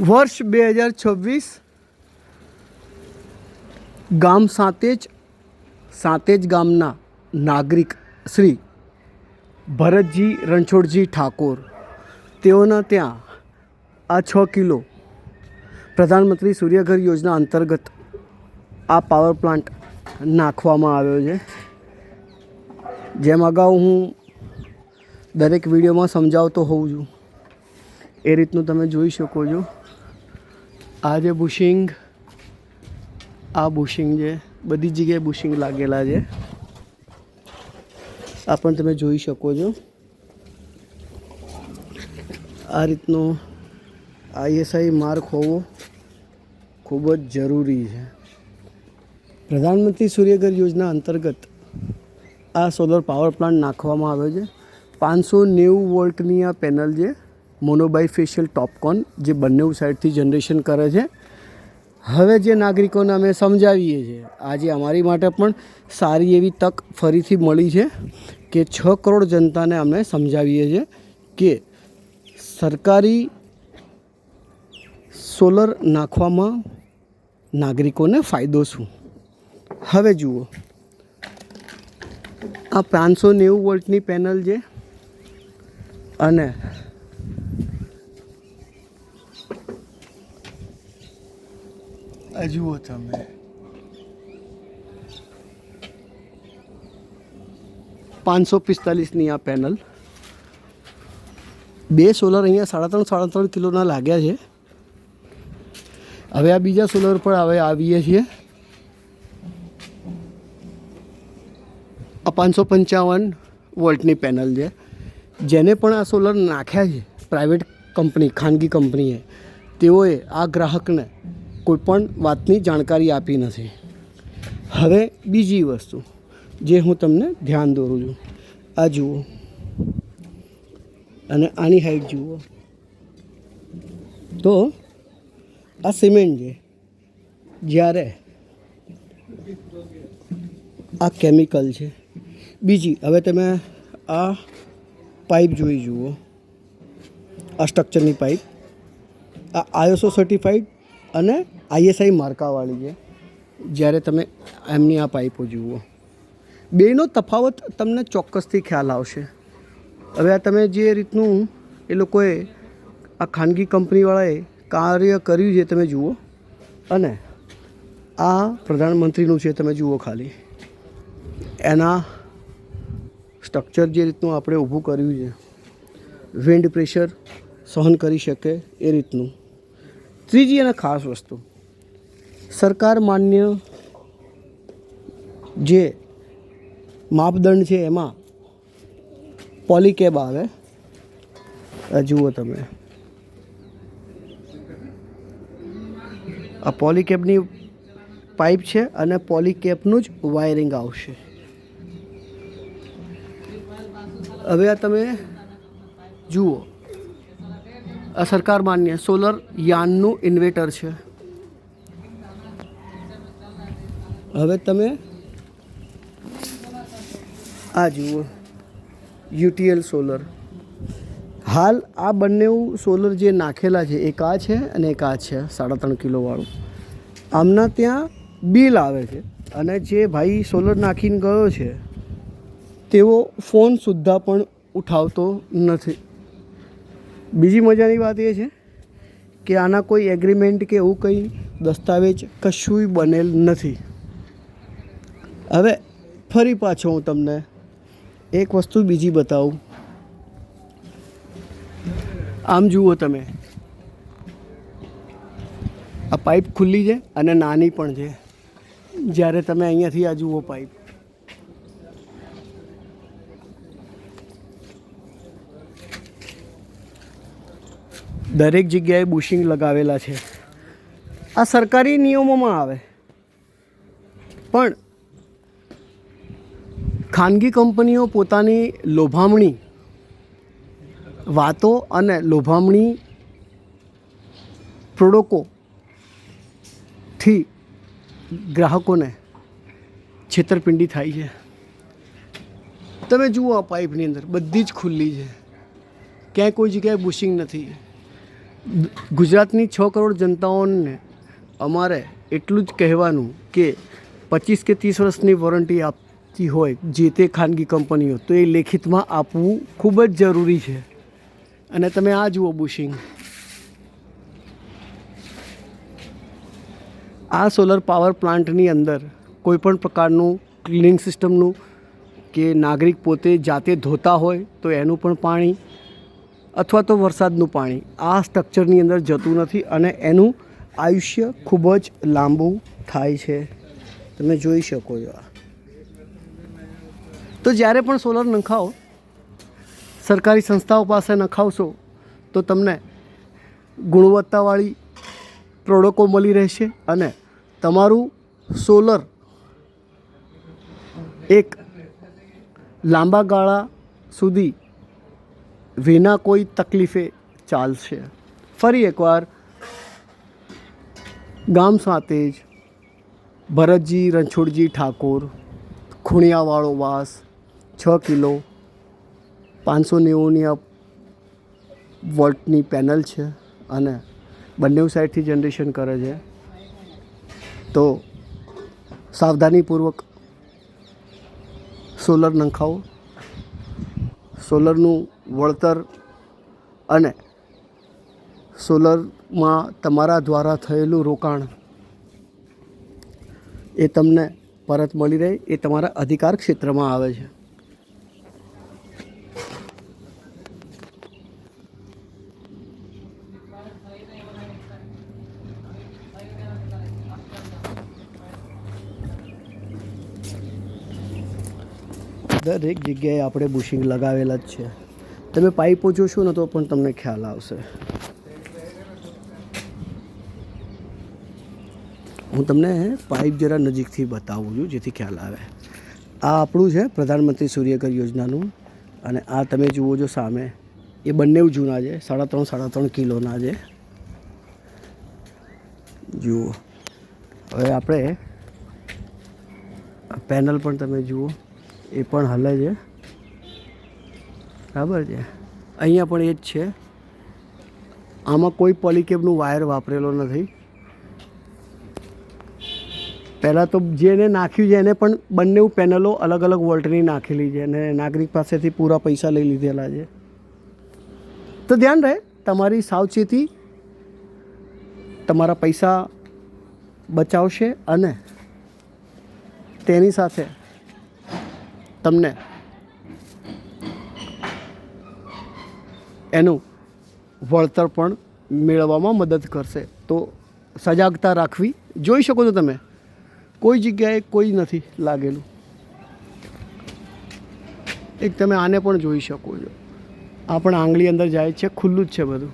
વર્ષ 2026 ગામ સાંતેજ ગામના નાગરિક શ્રી ભરતજી રણછોડજી ઠાકોર તેઓના ત્યાં આ 6 કિલો પ્રધાનમંત્રી સૂર્યઘર યોજના અંતર્ગત આ પાવર પ્લાન્ટ નાખવામાં આવ્યો છે. જેમ અગાઉ હું દરેક વિડીયોમાં સમજાવતો હોઉં છું એ રીતનું તમે જોઈ શકો છો. આ જે બુશિંગ છે, બધી જગ્યાએ બુશિંગ લાગેલા છે. આ પણ તમે જોઈ શકો છો. આ રીતનો ISI માર્ક હોવો ખૂબ જ જરૂરી છે. પ્રધાનમંત્રી સૂર્યઘર યોજના અંતર્ગત આ સોલર પાવર પ્લાન્ટ નાખવામાં આવ્યો છે. 590 વોલ્ટની આ પેનલ છે, મોનોબાયફેશિયલ ટોપકોન, જે બંને સાઈડથી જનરેશન કરે છે. હવે જે નાગરિકોને અમે સમજાવીએ છીએ, આજે અમારી માટે પણ સારી એવી તક ફરીથી મળી છે કે 6 કરોડ જનતાને અમે સમજાવીએ છીએ કે સરકારી સોલર નાખવામાં નાગરિકોને ફાયદો શું. હવે જુઓ, આ 590 વોલ્ટની પેનલ છે અને જુઓ તમે 545ની આ પેનલ. 2 સોલર અહીંયા 3.5 કિલોના લાગ્યા છે. હવે આ બીજા સોલર પર હવે આવીએ છીએ. આ 555 વોલ્ટની પેનલ છે. જેને પણ આ સોલર નાખ્યા છે પ્રાઇવેટ કંપની, ખાનગી કંપનીએ, તેઓએ આ ગ્રાહકને કોઈપણ વાતની જાણકારી આપી નથી. હવે બીજી વસ્તુ જે હું તમને ધ્યાન દોરું છું, આ જુઓ અને આની હાઈટ જુઓ. તો આ સિમેન્ટ છે, જ્યારે આ કેમિકલ છે. બીજી, હવે તમે આ પાઇપ જોઈ જુઓ, આ સ્ટ્રક્ચરની પાઇપ, આ ISO સર્ટિફાઈડ અને ISI માર્કાવાળી છે. જ્યારે તમે એમની આ પાઇપો જુઓ, બેનો તફાવત તમને ચોક્કસથી ખ્યાલ આવશે. હવે આ તમે જે રીતનું એ લોકોએ આ ખાનગી કંપનીવાળાએ કાર્ય કર્યું છે તમે જુઓ, અને આ પ્રધાનમંત્રીનું છે તમે જુઓ. ખાલી એના સ્ટ્રક્ચર જે રીતનું આપણે ઊભું કર્યું છે, વિન્ડ પ્રેશર સહન કરી શકે એ રીતનું. ત્રીજી અને ખાસ વસ્તુ, સરકાર માન્ય જે માપદંડ છે એમાં પોલીકેબ આવે. જુઓ તમે, આ પોલીકેબની પાઇપ છે અને પોલીકેબનું જ વાયરિંગ આવશે. હવે આ તમે જુઓ, આ સરકાર માન્ય સોલર યાનનું ઇન્વર્ટર છે. હવે તમે આ જુઓ, UTL સોલર. હાલ આ બંને સોલર જે નાખેલા છે, એક આ છે અને એક આ છે 3.5 કિલોવાળું. આમના ત્યાં બિલ આવે છે અને જે ભાઈ સોલર નાખીને ગયો છે તેઓ ફોન સુદ્ધા પણ ઉઠાવતો નથી. બીજી મજાની વાત એ છે કે આના કોઈ એગ્રીમેન્ટ કે એવું કંઈ દસ્તાવેજ કશુંય બનેલ નથી. હવે ફરી પાછો હું તમને એક વસ્તુ બીજી બતાવું. આમ જુઓ તમે, આ પાઇપ ખુલ્લી છે અને નાની પણ છે. જ્યારે તમે અહીંયાથી આ જુઓ પાઇપ, દરેક જગ્યાએ બુશિંગ લગાવેલા છે. આ સરકારી નિયમોમાં આવે, પણ ખાનગી કંપનીઓ પોતાની લોભામણી વાતો અને લોભામણી પ્રોડક્ટોથી ગ્રાહકોને છેતરપિંડી થાય છે. તમે જુઓ, આ પાઇપની અંદર બધી જ ખુલ્લી છે, ક્યાંય કોઈ જગ્યાએ બુશિંગ નથી. ગુજરાતની 6 કરોડ જનતાઓને અમારે એટલું જ કહેવાનું કે 25 કે 30 વર્ષની વોરંટી આપતી હોય જે તે ખાનગી કંપનીઓ, તો એ લેખિતમાં આપવું ખૂબ જ જરૂરી છે. અને તમે આ જુઓ બુશિંગ, આ સોલર પાવર પ્લાન્ટની અંદર કોઈપણ પ્રકારનું ક્લિનિંગ સિસ્ટમનું કે નાગરિક પોતે જાતે ધોતા હોય તો એનું પણ પાણી અથવા તો વરસાદનું પાણી આ સ્ટ્રક્ચરની અંદર જતું નથી અને એનું આયુષ્ય ખૂબ જ લાંબુ થાય છે. તમે જોઈ શકો છો. તો જ્યારે પણ સોલર નખાવો, સરકારી સંસ્થાઓ પાસે નખાવશો તો તમને ગુણવત્તાવાળી પ્રોડક્ટો મળી રહેશે અને તમારું સોલર એક લાંબા ગાળા સુધી વિના કોઈ તકલીફે ચાલશે. ફરી એકવાર ગામ સાથે જ ભરતજી રણછોડજી ઠાકોર, ખૂણિયાવાળો વાસ, 6 કિલો 590 વોલ્ટની પેનલ છે અને બંને સાઈડથી જનરેશન કરે છે. તો સાવધાનીપૂર્વક સોલર નખાવો. સોલરનું વળતર અને સોલરમાં તમારા દ્વારા થયેલું રોકાણ એ તમને પરત મળી રહે એ તમારા અધિકાર ક્ષેત્રમાં આવે છે. દરેક જગ્યાએ આપણે બુશિંગ લગાવેલા જ છે. તમે પાઇપો જોશો ને તો પણ તમને ખ્યાલ આવશે. હું તમને પાઇપ જરા નજીકથી બતાવું છું જેથી ખ્યાલ આવે. આ આપણું છે પ્રધાનમંત્રી સૂર્યઘર યોજનાનું અને આ તમે જુઓ છો સામે એ બંને જૂના છે, 3.5 કિલોના છે. જુઓ, હવે આપણે પેનલ પણ તમે જુઓ એ પણ હલે છે, બરાબર છે. અહીંયા પણ એ જ છે. આમાં કોઈ પોલીકેબનું વાયર વાપરેલો નથી. પહેલાં તો જેને નાખ્યું છે એને પણ બંને પેનલો અલગ અલગ વોલ્ટની નાખેલી છે અને નાગરિક પાસેથી પૂરા પૈસા લઈ લીધેલા છે. તો ધ્યાન રહે, તમારી સાવચેતી તમારા પૈસા બચાવશે અને તેની સાથે તમને એનું વળતર પણ મેળવવામાં મદદ કરશે. તો સજાગતા રાખવી. જોઈ શકો છો તમે, કોઈ જગ્યાએ કોઈ નથી લાગેલું. એક તમે આને પણ જોઈ શકો છો. આ પણ આંગળી અંદર જાય છે, ખુલ્લું જ છે બધું.